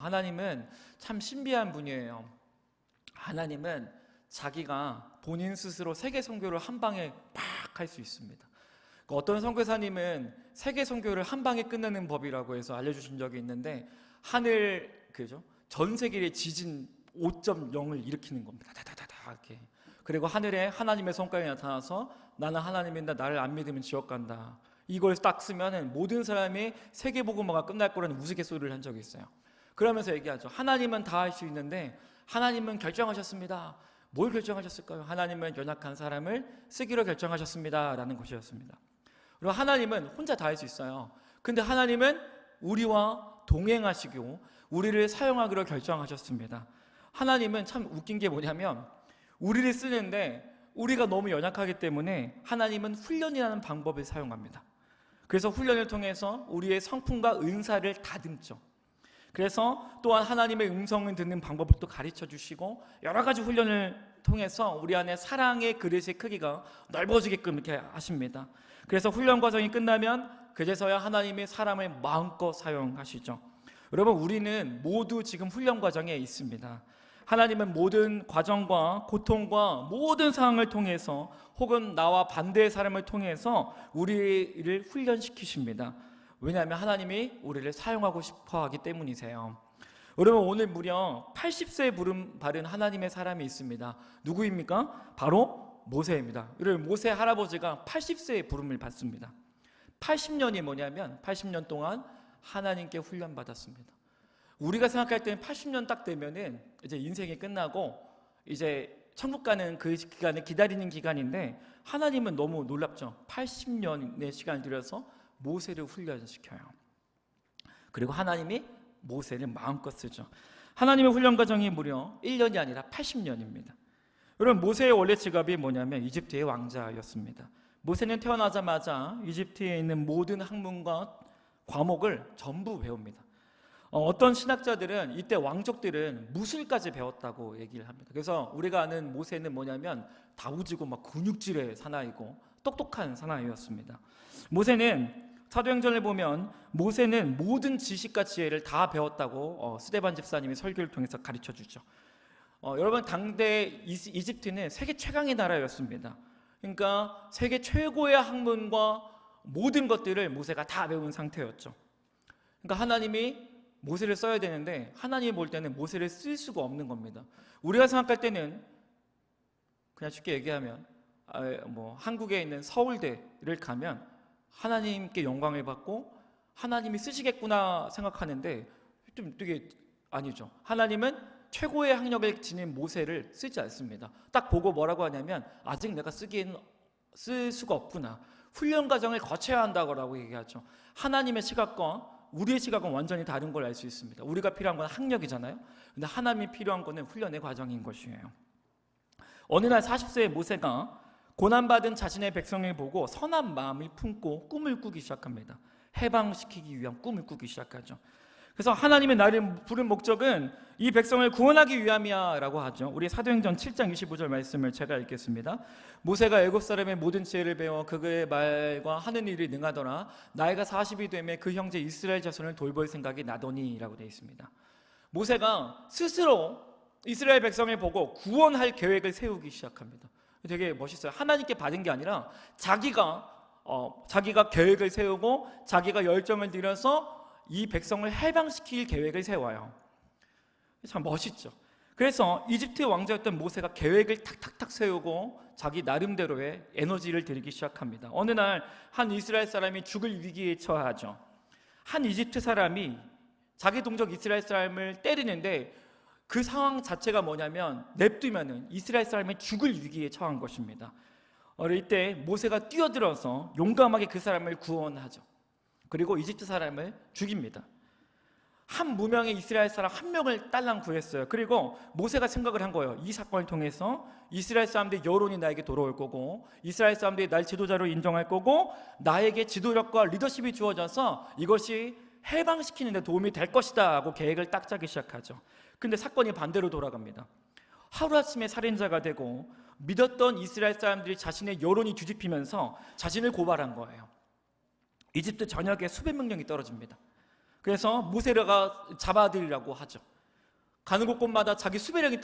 하나님은 참 신비한 분이에요. 하나님은 자기가 본인 스스로 세계 선교를 한 방에 팍 할 수 있습니다. 어떤 선교사님은 세계 선교를 한 방에 끝내는 법이라고 해서 알려주신 적이 있는데, 전 세계의 지진 5.0을 일으키는 겁니다. 다다다다 이렇게. 그리고 하늘에 하나님의 손가락이 나타나서 나는 하나님인다, 나를 안 믿으면 지옥 간다. 이걸 딱 쓰면은 모든 사람이 세계 복음화가 끝날 거라는 우스갯소리를 한 적이 있어요. 그러면서 얘기하죠. 하나님은 다 할 수 있는데 하나님은 결정하셨습니다. 뭘 결정하셨을까요? 하나님은 연약한 사람을 쓰기로 결정하셨습니다 라는 것이었습니다. 그리고 하나님은 혼자 다 할 수 있어요. 근데 하나님은 우리와 동행하시고 우리를 사용하기로 결정하셨습니다. 하나님은 참 웃긴 게 뭐냐면, 우리를 쓰는데 우리가 너무 연약하기 때문에 하나님은 훈련이라는 방법을 사용합니다. 그래서 훈련을 통해서 우리의 성품과 은사를 다듬죠. 그래서 또한 하나님의 음성을 듣는 방법을 또 가르쳐 주시고, 여러 가지 훈련을 통해서 우리 안에 사랑의 그릇의 크기가 넓어지게끔 이렇게 하십니다. 그래서 훈련 과정이 끝나면 그제서야 하나님의 사람을 마음껏 사용하시죠. 여러분, 우리는 모두 지금 훈련 과정에 있습니다. 하나님은 모든 과정과 고통과 모든 상황을 통해서, 혹은 나와 반대의 사람을 통해서 우리를 훈련시키십니다. 왜냐하면 하나님이 우리를 사용하고 싶어 하기 때문이세요. 여러분, 오늘 무려 80세에 부름 받은 하나님의 사람이 있습니다. 누구입니까? 바로 모세입니다. 여러분, 모세 할아버지가 80세에 부름을 받습니다. 80년이 뭐냐면 80년 동안 하나님께 훈련받았습니다. 우리가 생각할 때는 80년 딱 되면은 이제 인생이 끝나고 이제 천국 가는 그 기간을 기다리는 기간인데, 하나님은 너무 놀랍죠. 80년의 시간을 들여서 모세를 훈련시켜요. 그리고 하나님이 모세를 마음껏 쓰죠. 하나님의 훈련 과정이 무려 1년이 아니라 80년입니다. 여러분, 모세의 원래 직업이 뭐냐면 이집트의 왕자였습니다. 모세는 태어나자마자 이집트에 있는 모든 학문과 과목을 전부 배웁니다. 어떤 신학자들은 이때 왕족들은 무술까지 배웠다고 얘기를 합니다. 그래서 우리가 아는 모세는 뭐냐면 다우지고 막 근육질의 사나이고 똑똑한 사나이였습니다. 모세는 사도행전을 보면 모세는 모든 지식과 지혜를 다 배웠다고 스데반 집사님이 설교를 통해서 가르쳐 주죠. 여러분, 당대 이집트는 세계 최강의 나라였습니다. 그러니까 세계 최고의 학문과 모든 것들을 모세가 다 배운 상태였죠. 그러니까 하나님이 모세를 써야 되는데 하나님이 볼 때는 모세를 쓸 수가 없는 겁니다. 우리가 생각할 때는 그냥 쉽게 얘기하면 한국에 있는 서울대를 가면 하나님께 영광을 받고 하나님이 쓰시겠구나 생각하는데, 좀 되게 아니죠. 하나님은 최고의 학력을 지닌 모세를 쓰지 않습니다. 딱 보고 뭐라고 하냐면, 아직 내가 쓸 수가 없구나, 훈련 과정을 거쳐야 한다고 얘기하죠. 하나님의 시각과 우리의 시각은 완전히 다른 걸 알 수 있습니다. 우리가 필요한 건 학력이잖아요. 근데 하나님이 필요한 거는 훈련의 과정인 것이에요. 어느 날 40세의 모세가 고난받은 자신의 백성을 보고 선한 마음을 품고 꿈을 꾸기 시작합니다. 해방시키기 위한 꿈을 꾸기 시작하죠. 그래서 하나님의 나를 부른 목적은 이 백성을 구원하기 위함이야 라고 하죠. 우리 사도행전 7장 25절 말씀을 제가 읽겠습니다. 모세가 애굽 사람의 모든 지혜를 배워 그의 말과 하는 일이 능하더라. 나이가 40이 되매 그 형제 이스라엘 자손을 돌볼 생각이 나더니 라고 되어 있습니다. 모세가 스스로 이스라엘 백성을 보고 구원할 계획을 세우기 시작합니다. 되게 멋있어요. 하나님께 받은 게 아니라 자기가 계획을 세우고 자기가 열정을 들여서 이 백성을 해방시킬 계획을 세워요. 참 멋있죠. 그래서 이집트 왕자였던 모세가 계획을 탁탁탁 세우고 자기 나름대로의 에너지를 들이기 시작합니다. 어느 날 한 이스라엘 사람이 죽을 위기에 처하죠. 한 이집트 사람이 자기 동족 이스라엘 사람을 때리는데, 그 상황 자체가 뭐냐면 냅두면은 이스라엘 사람이 죽을 위기에 처한 것입니다. 이때 모세가 뛰어들어서 용감하게 그 사람을 구원하죠. 그리고 이집트 사람을 죽입니다. 한 무명의 이스라엘 사람 한 명을 딸랑 구했어요. 그리고 모세가 생각을 한 거예요. 이 사건을 통해서 이스라엘 사람들의 여론이 나에게 돌아올 거고, 이스라엘 사람들이 날 지도자로 인정할 거고, 나에게 지도력과 리더십이 주어져서 이것이 해방시키는 데 도움이 될 것이다 하고 계획을 딱 짜기 시작하죠. 근데 사건이 반대로 돌아갑니다. 하루아침에 살인자가 되고 믿었던 이스라엘 사람들이 자신의 여론이 뒤집히면서 자신을 고발한 거예요. 이집트 전역에 수백 명령이 떨어집니다. 그래서 모세가 잡아들이라고 하죠. 가는 곳곳마다 자기 수배령이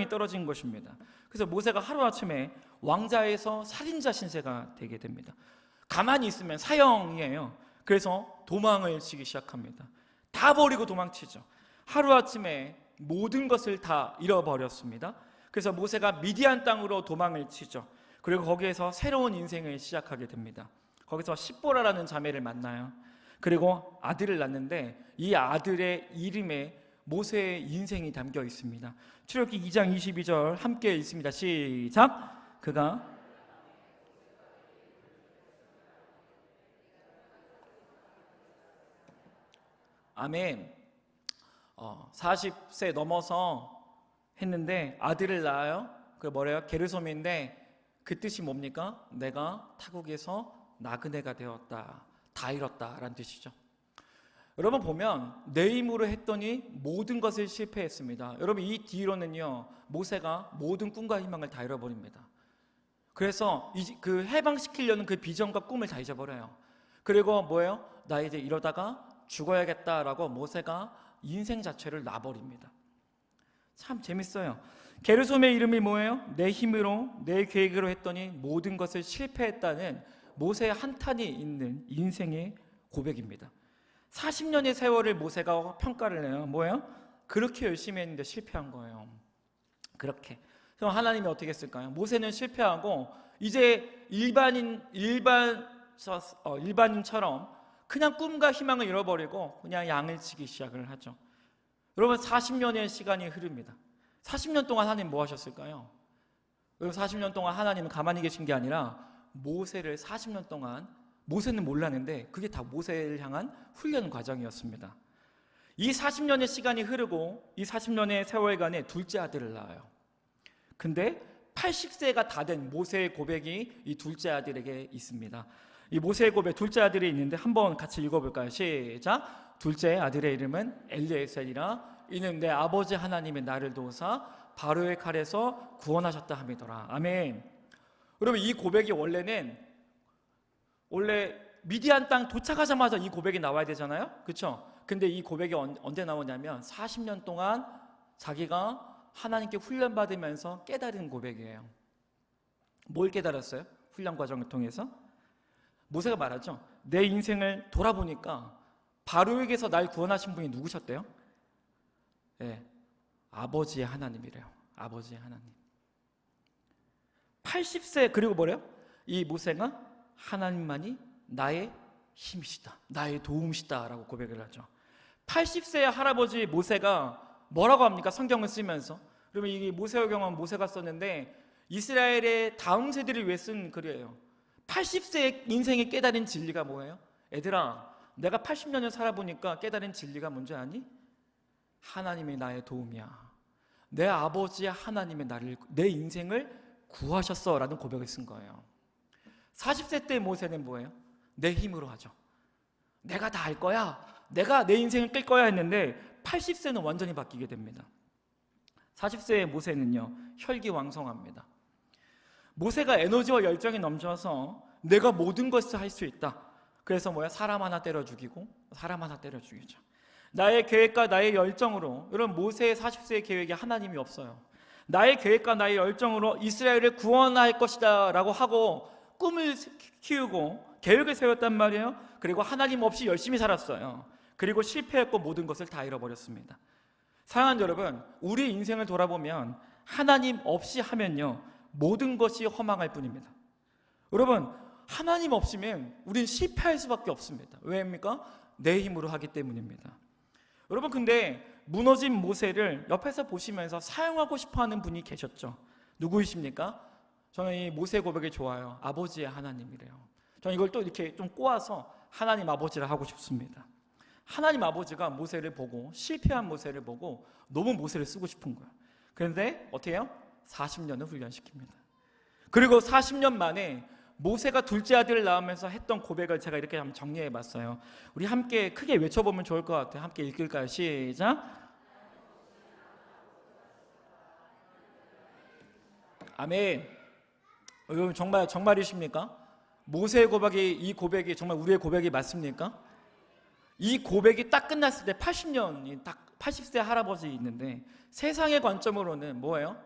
떨어진 것입니다. 그래서 모세가 하루아침에 왕자에서 살인자 신세가 되게 됩니다. 가만히 있으면 사형이에요. 그래서 도망을 치기 시작합니다. 다 버리고 도망치죠. 하루아침에 모든 것을 다 잃어버렸습니다. 그래서 모세가 미디안 땅으로 도망을 치죠. 그리고 거기에서 새로운 인생을 시작하게 됩니다. 거기서 십보라라는 자매를 만나요. 그리고 아들을 낳는데 이 아들의 이름에 모세의 인생이 담겨 있습니다. 출애굽기 2장 22절 함께 읽습니다. 시작. 그가 아멘. 40세 넘어서 했는데 아들을 낳아요. 그 뭐래요? 게르솜인데 그 뜻이 뭡니까? 내가 타국에서 나그네가 되었다, 다 잃었다라는 뜻이죠. 여러분 보면 내 힘으로 했더니 모든 것을 실패했습니다. 여러분 이 뒤로는요 모세가 모든 꿈과 희망을 다 잃어버립니다. 그래서 그 해방시키려는 그 비전과 꿈을 다 잊어버려요. 그리고 뭐예요? 나 이제 이러다가 죽어야겠다라고 모세가 인생 자체를 놔버립니다. 참 재밌어요. 게르솜의 이름이 뭐예요? 내 힘으로 내 계획으로 했더니 모든 것을 실패했다는 모세의 한탄이 있는 인생의 고백입니다. 40년의 세월을 모세가 평가를 해요. 뭐예요? 그렇게 열심히 했는데 실패한 거예요. 그렇게. 그럼 하나님이 어떻게 했을까요? 모세는 실패하고 이제 일반인처럼 그냥 꿈과 희망을 잃어버리고 그냥 양을 치기 시작을 하죠. 여러분 40년의 시간이 흐릅니다. 40년 동안 하나님 뭐 하셨을까요? 40년 동안 하나님은 가만히 계신 게 아니라 모세를 40년 동안 모세는 몰랐는데 그게 다 모세를 향한 훈련 과정이었습니다. 이 40년의 시간이 흐르고 이 40년의 세월간에 둘째 아들을 낳아요. 근데 80세가 다 된 모세의 고백이 이 둘째 아들에게 있습니다. 이 모세의 고백 둘째 아들이 있는데 한번 같이 읽어볼까요? 시작. 둘째 아들의 이름은 엘리에셀이라. 이는 내 아버지 하나님의 나를 도우사 바로의 칼에서 구원하셨다 함이더라. 아멘. 여러분 이 고백이 원래 미디안 땅 도착하자마자 이 고백이 나와야 되잖아요. 그렇죠? 근데 이 고백이 언제 나오냐면 40년 동안 자기가 하나님께 훈련받으면서 깨달은 고백이에요. 뭘 깨달았어요? 훈련 과정을 통해서 모세가 말하죠. 내 인생을 돌아보니까 바로에게서 날 구원하신 분이 누구셨대요? 네, 아버지의 하나님이래요. 아버지의 하나님. 80세 그리고 뭐래요? 이 모세가 하나님만이 나의 힘이시다, 나의 도움이시다 라고 고백을 하죠. 80세의 할아버지 모세가 뭐라고 합니까? 성경을 쓰면서. 그러면 이 모세오경은 모세가 썼는데 이스라엘의 다음 세대를 위해 쓴 글이에요. 80세의 인생에 깨달은 진리가 뭐예요? 애들아, 내가 80년을 살아보니까 깨달은 진리가 뭔지 아니? 하나님이 나의 도움이야. 내 아버지 하나님의 내 인생을 구하셨어 라는 고백을 쓴 거예요. 40세 때 모세는 뭐예요? 내 힘으로 하죠. 내가 다 할 거야, 내가 내 인생을 끌 거야 했는데 80세는 완전히 바뀌게 됩니다. 40세의 모세는요 혈기왕성합니다. 모세가 에너지와 열정이 넘쳐서 내가 모든 것을 할 수 있다. 그래서 사람 하나 때려 죽이고 사람 하나 때려 죽이죠. 나의 계획과 나의 열정으로. 여러분 모세의 40세의 계획에 하나님이 없어요. 나의 계획과 나의 열정으로 이스라엘을 구원할 것이다 라고 하고 꿈을 키우고 계획을 세웠단 말이에요. 그리고 하나님 없이 열심히 살았어요. 그리고 실패했고 모든 것을 다 잃어버렸습니다. 사랑하는 여러분, 우리 인생을 돌아보면 하나님 없이 하면요 모든 것이 허망할 뿐입니다. 여러분 하나님 없으면 우린 실패할 수밖에 없습니다. 왜입니까? 내 힘으로 하기 때문입니다. 여러분 근데 무너진 모세를 옆에서 보시면서 사용하고 싶어하는 분이 계셨죠. 누구이십니까? 저는 이 모세 고백이 좋아요. 아버지의 하나님이래요. 저는 이걸 또 이렇게 좀 꼬아서 하나님 아버지를 하고 싶습니다. 하나님 아버지가 모세를 보고 실패한 모세를 보고 너무 모세를 쓰고 싶은 거예요. 그런데 어떻게 해요? 40년을 훈련시킵니다. 그리고 40년 만에 모세가 둘째 아들을 낳으면서 했던 고백을 제가 이렇게 한번 정리해 봤어요. 우리 함께 크게 외쳐보면 좋을 것 같아요. 함께 읽을까요? 시작. 아멘. 여러분 정말이십니까? 모세의 고백이 이 고백이 정말 우리의 고백이 맞습니까? 이 고백이 딱 끝났을 때 80년이 딱 80세 할아버지 있는데 세상의 관점으로는 뭐예요?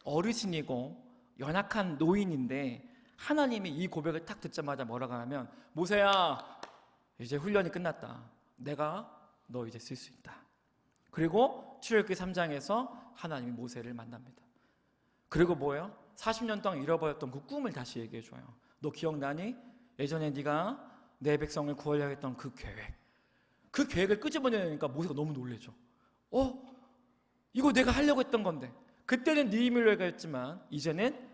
어르신이고 연약한 노인인데 하나님이 이 고백을 딱 듣자마자 뭐라고 하면 모세야 이제 훈련이 끝났다. 내가 너 이제 쓸 수 있다. 그리고 출애굽기 3장에서 하나님이 모세를 만납니다. 그리고 뭐예요? 40년 동안 잃어버렸던 그 꿈을 다시 얘기해줘요. 너 기억나니? 예전에 네가 내 백성을 구하려 했던 그 계획. 그 계획을 끄집어내니까 모세가 너무 놀래죠. 이거 내가 하려고 했던 건데. 그때는 네 힘으로 했지만 이제는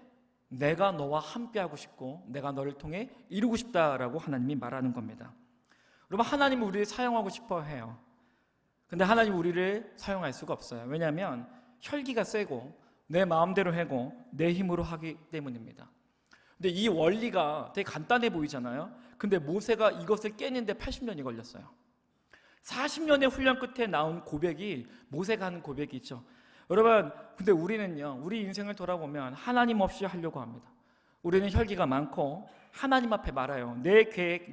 내가 너와 함께하고 싶고 내가 너를 통해 이루고 싶다라고 하나님이 말하는 겁니다. 여러분, 하나님은 우리를 사용하고 싶어 해요. 근데 하나님은 우리를 사용할 수가 없어요. 왜냐하면 혈기가 세고 내 마음대로 하고 내 힘으로 하기 때문입니다. 근데 이 원리가 되게 간단해 보이잖아요. 근데 모세가 이것을 깨는데 80년이 걸렸어요. 40년의 훈련 끝에 나온 고백이 모세가 하는 고백이죠. 여러분, 근데 우리는요, 우리 인생을 돌아보면 하나님 없이 하려고 합니다. 우리는 혈기가 많고 하나님 앞에 말아요. 내 계획,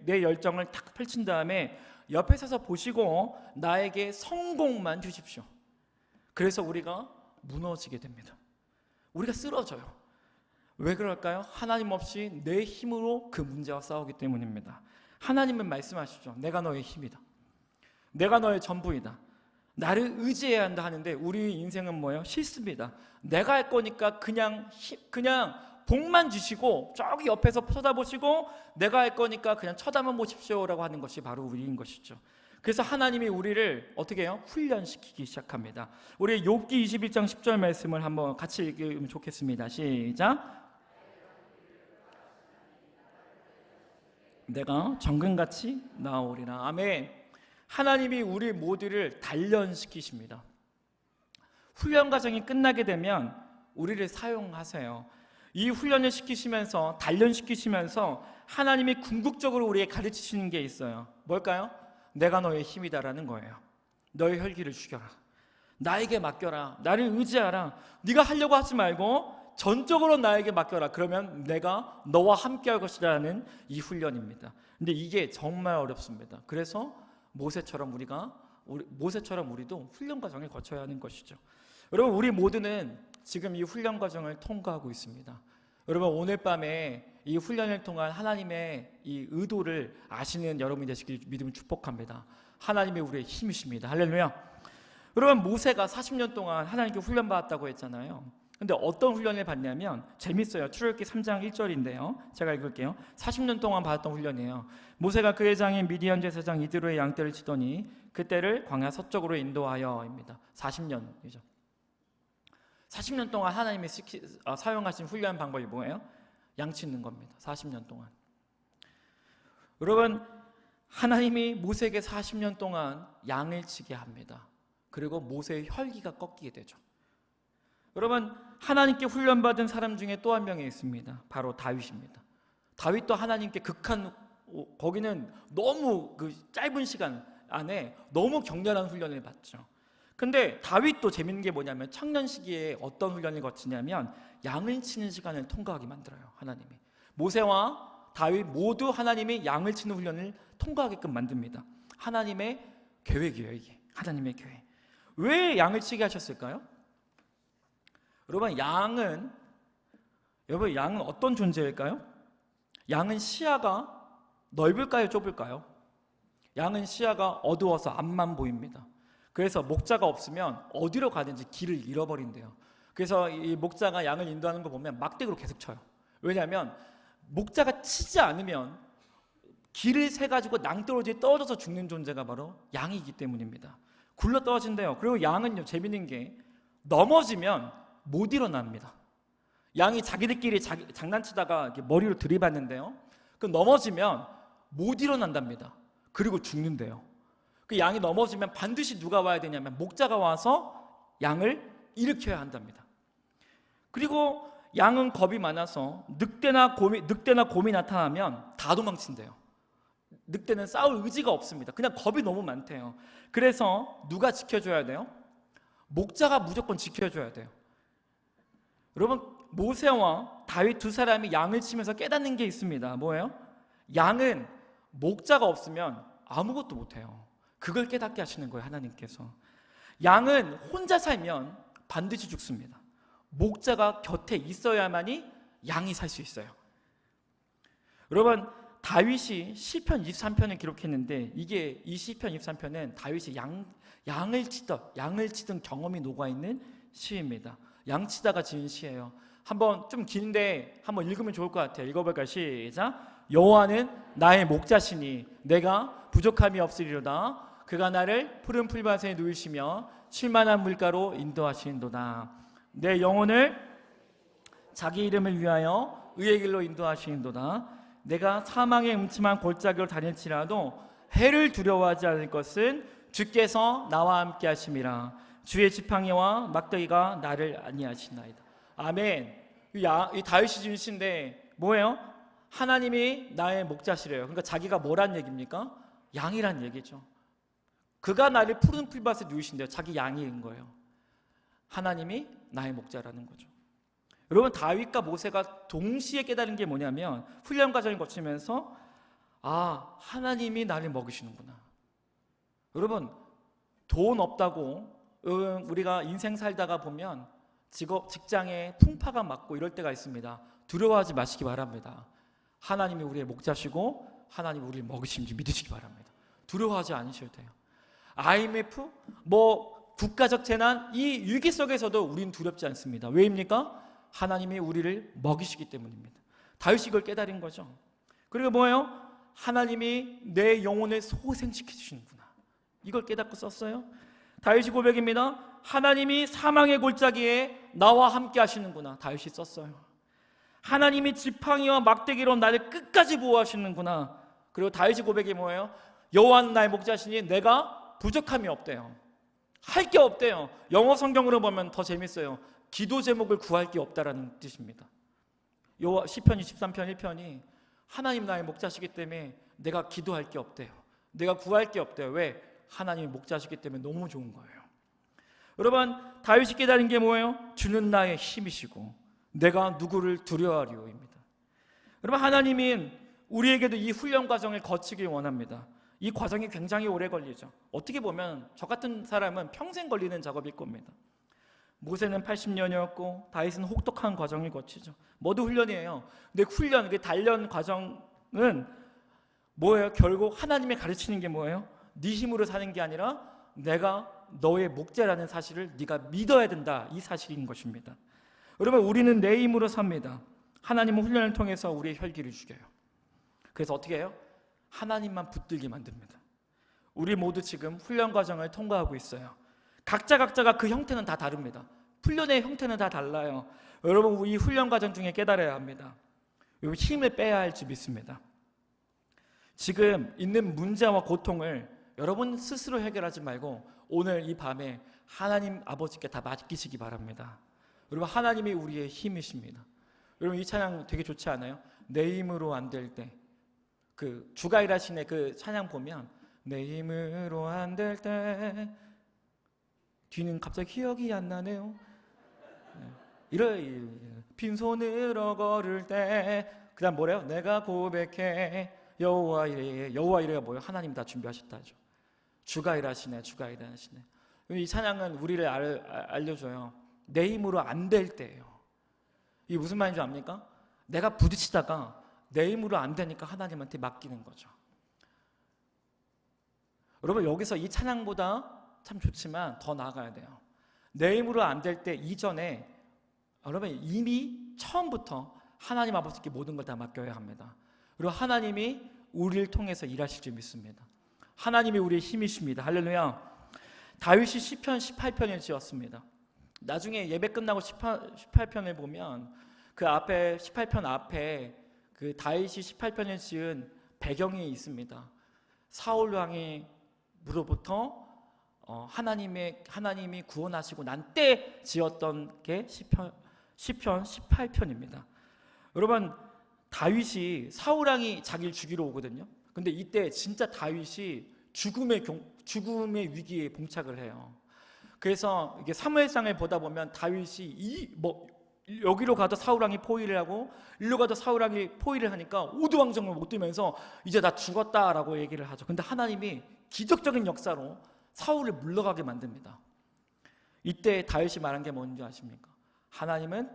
내 열정을 탁 펼친 다음에 옆에 서서 보시고 나에게 성공만 주십시오. 그래서 우리가 무너지게 됩니다. 우리가 쓰러져요. 왜 그럴까요? 하나님 없이 내 힘으로 그 문제와 싸우기 때문입니다. 하나님은 말씀하시죠. 내가 너의 힘이다. 내가 너의 전부이다. 나를 의지해야 한다 하는데 우리 인생은 뭐예요? 실수입니다. 내가 할 거니까 그냥 복만 주시고 저기 옆에서 쳐다보시고 내가 할 거니까 그냥 쳐다만 보십시오라고 하는 것이 바로 우리인 것이죠. 그래서 하나님이 우리를 어떻게 해요? 훈련시키기 시작합니다. 우리 욥기 21장 10절 말씀을 한번 같이 읽으면 좋겠습니다. 시작. 내가 정금같이 나아오리라. 아멘. 하나님이 우리 모두를 단련시키십니다. 훈련 과정이 끝나게 되면 우리를 사용하세요. 이 훈련을 시키시면서 단련시키시면서 하나님이 궁극적으로 우리에게 가르치시는 게 있어요. 뭘까요? 내가 너의 힘이다라는 거예요. 너의 혈기를 죽여라. 나에게 맡겨라. 나를 의지하라. 네가 하려고 하지 말고 전적으로 나에게 맡겨라. 그러면 내가 너와 함께할 것이라는 이 훈련입니다. 근데 이게 정말 어렵습니다. 그래서 모세처럼 우리도 훈련 과정을 거쳐야 하는 것이죠. 여러분, 우리 모두는 지금 이 훈련 과정을 통과하고 있습니다. 여러분, 오늘 밤에 이 훈련을 통한 하나님의 이 의도를 아시는 여러분이 되시길 믿음을 축복합니다. 하나님이 우리의 힘이십니다. 할렐루야. 여러분, 모세가 40년 동안 하나님께 훈련받았다고 했잖아요. 근데 어떤 훈련을 받냐면 재밌어요. 출애굽기 3장 1절인데요. 제가 읽을게요. 40년 동안 받았던 훈련이에요. 모세가 그의 장인 미디안 제사장 이드로의 양떼를 치더니 그때를 광야 서쪽으로 인도하여입니다. 40년이죠. 40년 동안 하나님이 사용하신 훈련 방법이 뭐예요? 양 치는 겁니다. 40년 동안. 여러분, 하나님이 모세에게 40년 동안 양을 치게 합니다. 그리고 모세의 혈기가 꺾이게 되죠. 여러분, 하나님께 훈련받은 사람 중에 또 한 명이 있습니다. 바로 다윗입니다. 다윗도 하나님께 거기는 너무 그 짧은 시간 안에 너무 격렬한 훈련을 받죠. 근데 다윗도 재밌는 게 뭐냐면 청년 시기에 어떤 훈련을 거치냐면 양을 치는 시간을 통과하게 만들어요. 하나님이. 모세와 다윗 모두 하나님이 양을 치는 훈련을 통과하게끔 만듭니다. 하나님의 계획이에요, 이게. 하나님의 계획. 왜 양을 치게 하셨을까요? 여러분, 양은 어떤 존재일까요? 양은 시야가 넓을까요, 좁을까요? 양은 시야가 어두워서 앞만 보입니다. 그래서 목자가 없으면 어디로 가든지 길을 잃어버린대요. 그래서 이 목자가 양을 인도하는 거 보면 막대기로 계속 쳐요. 왜냐하면 목자가 치지 않으면 길을 세가지고 낭떠러지에 떨어져서 죽는 존재가 바로 양이기 때문입니다. 굴러 떨어진대요. 그리고 양은요, 재밌는 게 넘어지면 못 일어납니다. 양이 자기들끼리 장난치다가 이렇게 머리로 들이받는데요. 그 넘어지면 못 일어난답니다. 그리고 죽는데요. 그 양이 넘어지면 반드시 누가 와야 되냐면 목자가 와서 양을 일으켜야 한답니다. 그리고 양은 겁이 많아서 늑대나 곰이 나타나면 다 도망친대요. 늑대는 싸울 의지가 없습니다. 그냥 겁이 너무 많대요. 그래서 누가 지켜줘야 돼요? 목자가 무조건 지켜줘야 돼요. 여러분, 모세와 다윗 두 사람이 양을 치면서 깨닫는 게 있습니다. 뭐예요? 양은 목자가 없으면 아무것도 못해요. 그걸 깨닫게 하시는 거예요, 하나님께서. 양은 혼자 살면 반드시 죽습니다. 목자가 곁에 있어야만이 양이 살 수 있어요. 여러분, 다윗이 시편 23편을 기록했는데, 이게 이 시편 23편은 다윗이 양을 치던 경험이 녹아있는 시입니다. 양치다가 지은 시예요. 한번 좀 긴데 한번 읽으면 좋을 것 같아요. 읽어볼까요? 시작. 여호와는 나의 목자시니 내가 부족함이 없으리로다. 그가 나를 푸른 풀밭에 누이시며 쉴만한 물가로 인도하시는도다. 내 영혼을 자기 이름을 위하여 의의 길로 인도하시는도다. 내가 사망의 음침한 골짜기로 다닐지라도 해를 두려워하지 않을 것은 주께서 나와 함께 하심이라. 주의 지팡이와 막대기가 나를 안위하시나이다. 아멘. 이 다윗이 지은 시인데 뭐예요? 하나님이 나의 목자시래요. 그러니까 자기가 뭐란 얘기입니까? 양이란 얘기죠. 그가 나를 푸른 풀밭에 누이신대요. 자기 양인 거예요. 하나님이 나의 목자라는 거죠. 여러분, 다윗과 모세가 동시에 깨달은 게 뭐냐면, 훈련 과정을 거치면서 하나님이 나를 먹이시는구나. 여러분, 돈 없다고 우리가 인생 살다가 보면 직장에 풍파가 맞고 이럴 때가 있습니다. 두려워하지 마시기 바랍니다. 하나님이 우리의 목자시고 하나님이 우리를 먹이시는지 믿으시기 바랍니다. 두려워하지 않으셔도 돼요. IMF, 국가적 재난, 이 위기 속에서도 우리는 두렵지 않습니다. 왜입니까? 하나님이 우리를 먹이시기 때문입니다. 다윗이 이걸 깨달은 거죠. 그리고 뭐예요? 하나님이 내 영혼을 소생시켜 주시는구나. 이걸 깨닫고 썼어요. 다윗이 고백입니다. 하나님이 사망의 골짜기에 나와 함께 하시는구나. 다윗이 썼어요. 하나님이 지팡이와 막대기로 나를 끝까지 보호하시는구나. 그리고 다윗이 고백이 뭐예요? 여호와는 나의 목자시니 내가 부족함이 없대요. 할 게 없대요. 영어 성경으로 보면 더 재밌어요. 기도 제목을 구할 게 없다라는 뜻입니다. 시편 23편 1편이 하나님 나의 목자시기 때문에 내가 기도할 게 없대요. 내가 구할 게 없대요. 왜? 하나님이 목자시기 때문에 너무 좋은 거예요. 여러분, 다윗이 깨달은 게 뭐예요? 주는 나의 힘이시고 내가 누구를 두려워하리오입니다. 여러분, 하나님은 우리에게도 이 훈련 과정을 거치길 원합니다. 이 과정이 굉장히 오래 걸리죠. 어떻게 보면 저 같은 사람은 평생 걸리는 작업일 겁니다. 모세는 80년이었고 다윗은 혹독한 과정을 거치죠. 모두 훈련이에요. 근데 그 단련 과정은 뭐예요? 결국 하나님이 가르치는 게 뭐예요? 네 힘으로 사는 게 아니라 내가 너의 목자라는 사실을 네가 믿어야 된다. 이 사실인 것입니다. 여러분, 우리는 내 힘으로 삽니다. 하나님은 훈련을 통해서 우리의 혈기를 죽여요. 그래서 어떻게 해요? 하나님만 붙들게 만듭니다. 우리 모두 지금 훈련 과정을 통과하고 있어요. 각자가 그 형태는 다 다릅니다. 훈련의 형태는 다 달라요. 여러분, 이 훈련 과정 중에 깨달아야 합니다. 힘을 빼야 할지 믿습니다. 지금 있는 문제와 고통을 여러분 스스로 해결하지 말고 오늘 이 밤에 하나님 아버지께 다 맡기시기 바랍니다. 여러분, 하나님이 우리의 힘이십니다. 여러분, 이 찬양 되게 좋지 않아요? 내 힘으로 안 될 때, 그 주가 일하시네 그 찬양 보면 내 힘으로 안 될 때, 뒤는 갑자기 기억이 안 나네요. 빈손으로 걸을 때, 그 다음 뭐래요? 내가 고백해 여호와 이래. 여호와 이래가 뭐예요? 하나님 다 준비하셨다죠. 주가 일하시네. 이 찬양은 우리를 알려줘요. 내 힘으로 안 될 때예요. 이게 무슨 말인지 압니까? 내가 부딪히다가 내 힘으로 안 되니까 하나님한테 맡기는 거죠. 여러분, 여기서 이 찬양보다 참 좋지만 더 나아가야 돼요. 내 힘으로 안 될 때 이전에 여러분 이미 처음부터 하나님 아버지께 모든 걸 다 맡겨야 합니다. 그리고 하나님이 우리를 통해서 일하실 줄 믿습니다. 하나님이 우리의 힘이십니다. 할렐루야. 다윗이 시편 18편을 지었습니다. 나중에 예배 끝나고 18편을 보면 그 앞에 18편 앞에 그 다윗이 18편을 지은 배경이 있습니다. 사울 왕으로부터 하나님이 구원하시고 난 때 지었던 게 시편 18편입니다. 여러분, 다윗이 사울 왕이 자기를 죽이러 오거든요. 근데 이때 진짜 다윗이 죽음의 위기에 봉착을 해요. 그래서 이게 사무엘상을 보다 보면 다윗이 여기로 가도 사울왕이 포위를 하고 일로 가도 사울왕이 포위를 하니까 오두방정을 못 뛰면서 이제 나 죽었다라고 얘기를 하죠. 근데 하나님이 기적적인 역사로 사울을 물러가게 만듭니다. 이때 다윗이 말한 게 뭔지 아십니까? 하나님은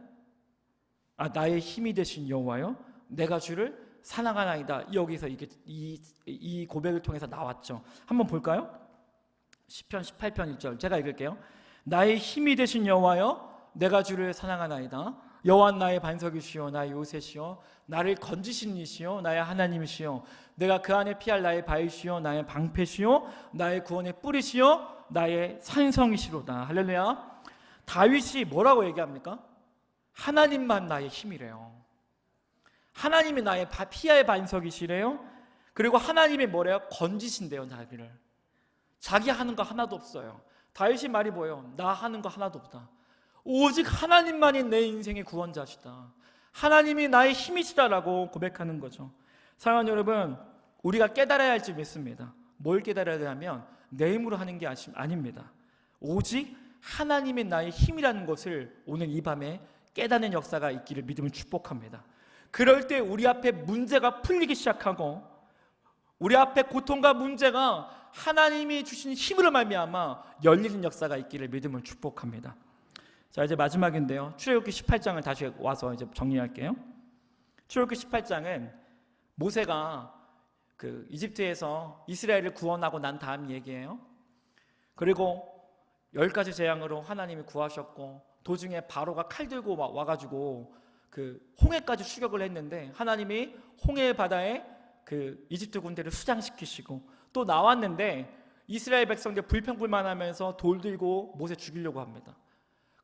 나의 힘이 되신 여호와여 내가 주를 사랑하나이다. 여기서 이 고백을 통해서 나왔죠. 한번 볼까요? 시편 18편 1절 제가 읽을게요. 나의 힘이 되신 여호와여 내가 주를 사랑하나이다. 여호와는 나의 반석이시요 나의 요새시요 나를 건지신 이시요 나의 하나님이시요 내가 그 안에 피할 나의 바위시요 나의 방패시요 나의 구원의 뿌리시요 나의 산성이시로다. 할렐루야. 다윗이 뭐라고 얘기합니까? 하나님만 나의 힘이래요. 하나님이 나의 피할 반석이시래요. 그리고 하나님이 뭐래요? 건지신대요. 자기 하는 거 하나도 없어요. 다윗이 말이 뭐예요? 나 하는 거 하나도 없다. 오직 하나님만이 내 인생의 구원자시다. 하나님이 나의 힘이시다라고 고백하는 거죠. 사랑하는 여러분, 우리가 깨달아야 할 줄 믿습니다. 뭘 깨달아야 하냐면 내 힘으로 하는 게 아닙니다. 오직 하나님이 나의 힘이라는 것을 오늘 이 밤에 깨닫는 역사가 있기를 믿음을 축복합니다. 그럴 때 우리 앞에 문제가 풀리기 시작하고 우리 앞에 고통과 문제가 하나님이 주신 힘으로 말미암아 열리는 역사가 있기를 믿음을 축복합니다. 자, 이제 마지막인데요. 출애굽기 18장을 다시 와서 이제 정리할게요. 출애굽기 18장은 모세가 그 이집트에서 이스라엘을 구원하고 난 다음 얘기예요. 그리고 10가지 재앙으로 하나님이 구하셨고 도중에 바로가 칼 들고 와가지고 그 홍해까지 추격을 했는데 하나님이 홍해 바다에 그 이집트 군대를 수장시키시고 또 나왔는데 이스라엘 백성들 불평불만하면서 돌 들고 모세 죽이려고 합니다.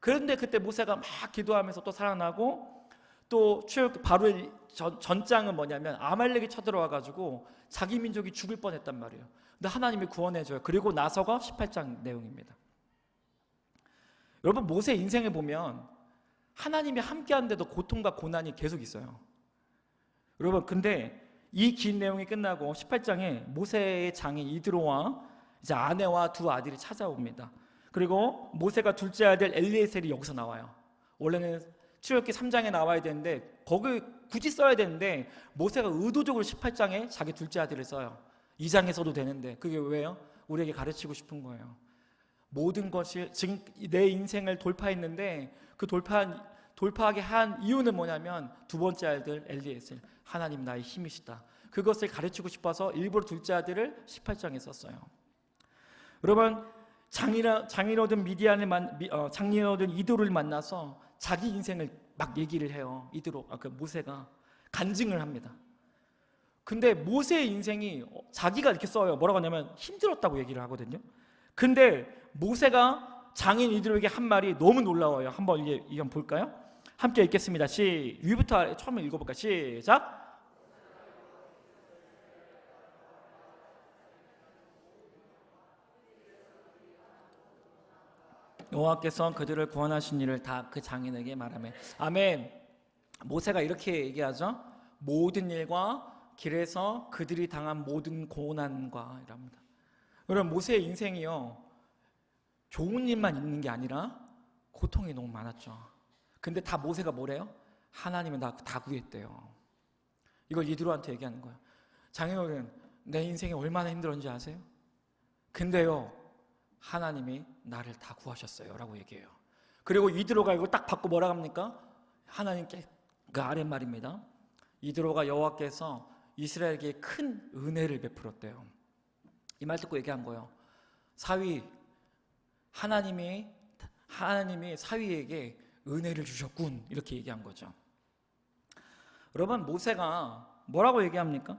그런데 그때 모세가 막 기도하면서 또 살아나고 또 바로의 전장은 뭐냐면 아말렉이 쳐들어와가지고 자기 민족이 죽을 뻔했단 말이에요. 근데 하나님이 구원해줘요. 그리고 나서가 18장 내용입니다. 여러분 모세 인생을 보면 하나님이 함께하는데도 고통과 고난이 계속 있어요. 여러분 근데 이 긴 내용이 끝나고 18장에 모세의 장인 이드로와 이제 아내와 두 아들이 찾아옵니다. 그리고 모세가 둘째 아들 엘리에셀이 여기서 나와요. 원래는 출애굽기 3장에 나와야 되는데 거기 굳이 써야 되는데 모세가 의도적으로 18장에 자기 둘째 아들을 써요. 2장에 서도 되는데 그게 왜요? 우리에게 가르치고 싶은 거예요. 모든 것이 지금 내 인생을 돌파했는데 그 돌파하게 한 이유는 뭐냐면 두 번째 아들 엘리에셀 하나님 나의 힘이시다. 그것을 가르치고 싶어서 일부러 둘째 아들을 18장에 썼어요. 여러분 장인어른 장인어른 이도를 만나서 자기 인생을 막 얘기를 해요. 모세가 간증을 합니다. 근데 모세의 인생이 자기가 이렇게 써요. 뭐라고 하냐면 힘들었다고 얘기를 하거든요. 근데 모세가 장인 이드로에게 한 말이 너무 놀라워요. 한번 이건 볼까요? 함께 읽겠습니다. 위부터 처음 읽어볼까요? 시작. 여호와께서 그들을 구원하신 일을 다 그 장인에게 말하며 아멘. 모세가 이렇게 얘기하죠. 모든 일과 길에서 그들이 당한 모든 고난과 이랍니다. 여러분 모세의 인생이요 좋은 일만 있는 게 아니라 고통이 너무 많았죠. 근데 다 모세가 뭐래요? 하나님은 나 다 구했대요. 이걸 이드로한테 얘기하는 거예요. 장인어른 내 인생이 얼마나 힘들었는지 아세요? 근데요 하나님이 나를 다 구하셨어요 라고 얘기해요. 그리고 이드로가 이걸 딱 받고 뭐라 합니까? 하나님께 그 아랫말입니다. 이드로가 여호와께서 이스라엘에게 큰 은혜를 베풀었대요. 이 말 듣고 얘기한 거예요. 하나님이 사위에게 은혜를 주셨군 이렇게 얘기한 거죠. 여러분 모세가 뭐라고 얘기합니까?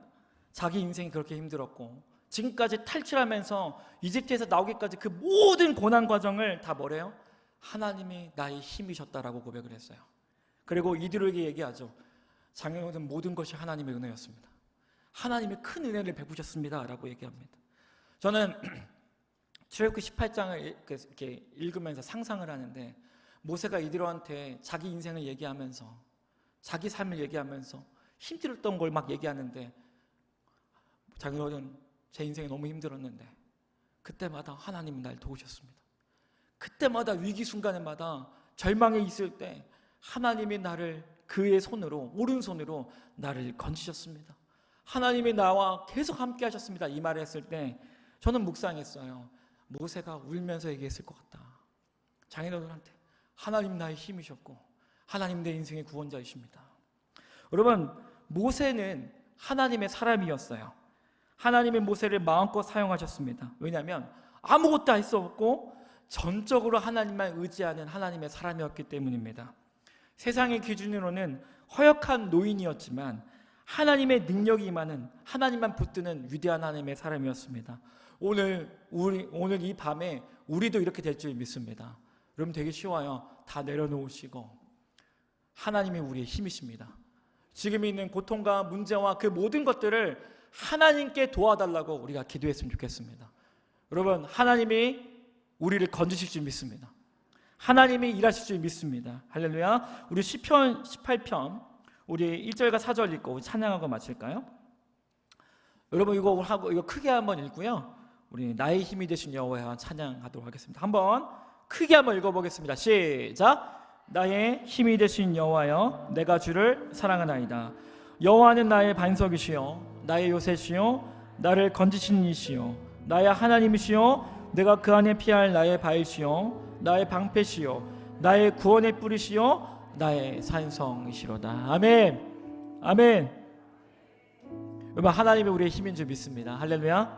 자기 인생이 그렇게 힘들었고 지금까지 탈출하면서 이집트에서 나오기까지 그 모든 고난 과정을 다 뭐래요? 하나님이 나의 힘이셨다라고 고백을 했어요. 그리고 이드로에게 얘기하죠. 장인어른 모든 것이 하나님의 은혜였습니다. 하나님이 큰 은혜를 베푸셨습니다 라고 얘기합니다. 저는 출애굽기 18장을 이렇게 읽으면서 상상을 하는데 모세가 이드로한테 자기 인생을 얘기하면서 자기 삶을 얘기하면서 힘들었던 걸 막 얘기하는데 장인어른 제 인생이 너무 힘들었는데 그때마다 하나님이 날 도우셨습니다. 그때마다 위기 순간에마다 절망에 있을 때 하나님이 나를 그의 손으로, 오른손으로 나를 건지셨습니다. 하나님이 나와 계속 함께 하셨습니다. 이 말을 했을 때 저는 묵상했어요. 모세가 울면서 얘기했을 것 같다. 장인어른한테 하나님 나의 힘이셨고 하나님 내 인생의 구원자이십니다. 여러분, 모세는 하나님의 사람이었어요. 하나님의 모세를 마음껏 사용하셨습니다. 왜냐하면 아무것도 할 수 없고 전적으로 하나님만 의지하는 하나님의 사람이었기 때문입니다. 세상의 기준으로는 허역한 노인이었지만 하나님의 능력이 임하는, 하나님만 붙드는 위대한 하나님의 사람이었습니다. 오늘 이 밤에 우리도 이렇게 될 줄 믿습니다. 여러분, 되게 쉬워요. 다 내려놓으시고 하나님이 우리의 힘이십니다. 지금 있는 고통과 문제와 그 모든 것들을 하나님께 도와달라고 우리가 기도했으면 좋겠습니다. 여러분, 하나님이 우리를 건지실 줄 믿습니다. 하나님이 일하실 줄 믿습니다. 할렐루야. 우리 시편 18편 우리 1절과 4절 읽고 찬양하고 마칠까요? 여러분, 이거 크게 한번 읽고요, 우리 나의 힘이 되신 여호와여 찬양하도록 하겠습니다. 한번 크게 한번 읽어보겠습니다. 시작. 나의 힘이 되신 여호와여, 내가 주를 사랑하나이다. 여호와는 나의 반석이시요 나의 요새시요 나를 건지시는 이시요 나의 하나님이시요 내가 그 안에 피할 나의 바위시요 나의 방패시요 나의 구원의 뿌리시요 나의 산성이시로다. 아멘. 아멘. 여러분, 하나님이 우리의 힘인 줄 믿습니다. 할렐루야.